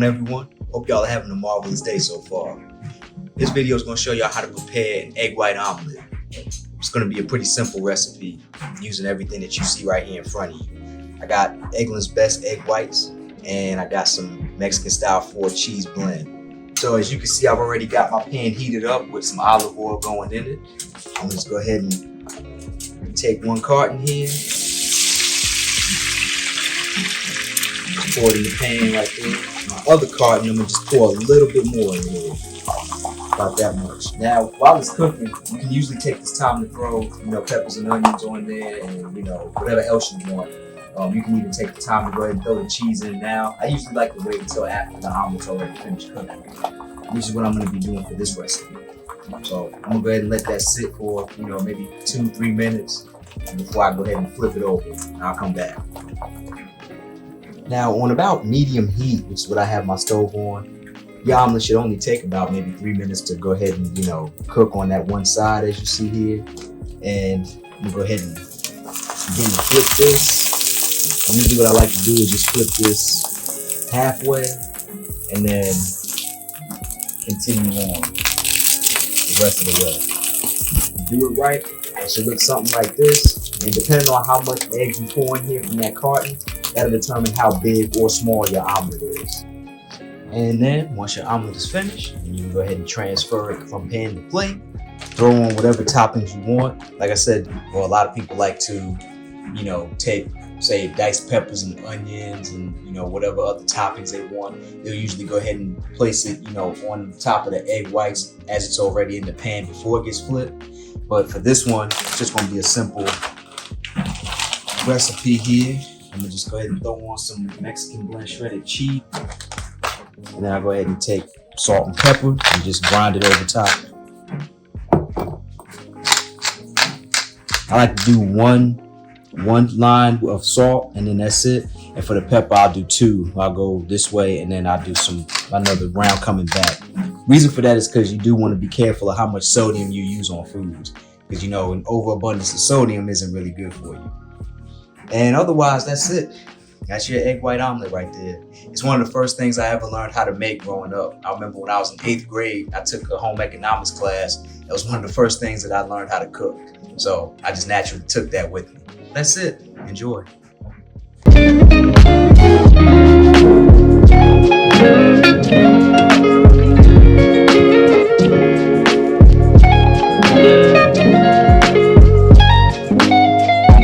on, everyone? Hope y'all are having a marvelous day so far. This video is going to show y'all how to prepare an egg white omelet. It's going to be a pretty simple recipe using everything that you see right here in front of you. I got Eggland's Best egg whites, and I got some Mexican style 4 cheese blend. So as you can see, I've already got my pan heated up with some olive oil going in it. I'm gonna just go ahead and take 1 carton here, pour it in the pan right there. My other carton, I'm gonna just pour a little bit more in here, about that much. Now, while it's cooking, you can usually take this time to throw, peppers and onions on there, and whatever else you want. You can even take the time to go ahead and throw the cheese in now. I usually like to wait until after the omelet's already finished cooking. This is what I'm going to be doing for this recipe. So I'm going to go ahead and let that sit for, maybe 2-3 minutes before I go ahead and flip it over, and I'll come back. Now, on about medium heat, which is what I have my stove on, your omelet should only take about maybe 3 minutes to go ahead and, cook on that one side, as you see here. And I'm going to go ahead and begin to flip this. Usually what I like to do is just flip this halfway and then continue on the rest of the way. Do it right, it should look something like this. And depending on how much eggs you pour in here from that carton, that'll determine how big or small your omelet is. And then once your omelet is finished, you can go ahead and transfer it from pan to plate. Throw on whatever toppings you want. Like I said, a lot of people like to, take, say, diced peppers and onions and whatever other toppings they want. They'll usually go ahead and place it on top of the egg whites as it's already in the pan before it gets flipped. But for this one, it's just going to be a simple recipe here. I'm gonna just go ahead and throw on some Mexican blend shredded cheese, and then I'll go ahead and take salt and pepper and just grind it over top. I like to do one line of salt, and then that's it. And for the pepper, I'll do 2. I'll go this way, and then I'll do another round coming back. Reason for that is because you do want to be careful of how much sodium you use on foods, because an overabundance of sodium isn't really good for you. And otherwise, that's it. That's your egg white omelet right there. It's one of the first things I ever learned how to make growing up. I remember when I was in 8th grade, I took a home economics class. That was one of the first things that I learned how to cook. So I just naturally took that with me. That's it. Enjoy.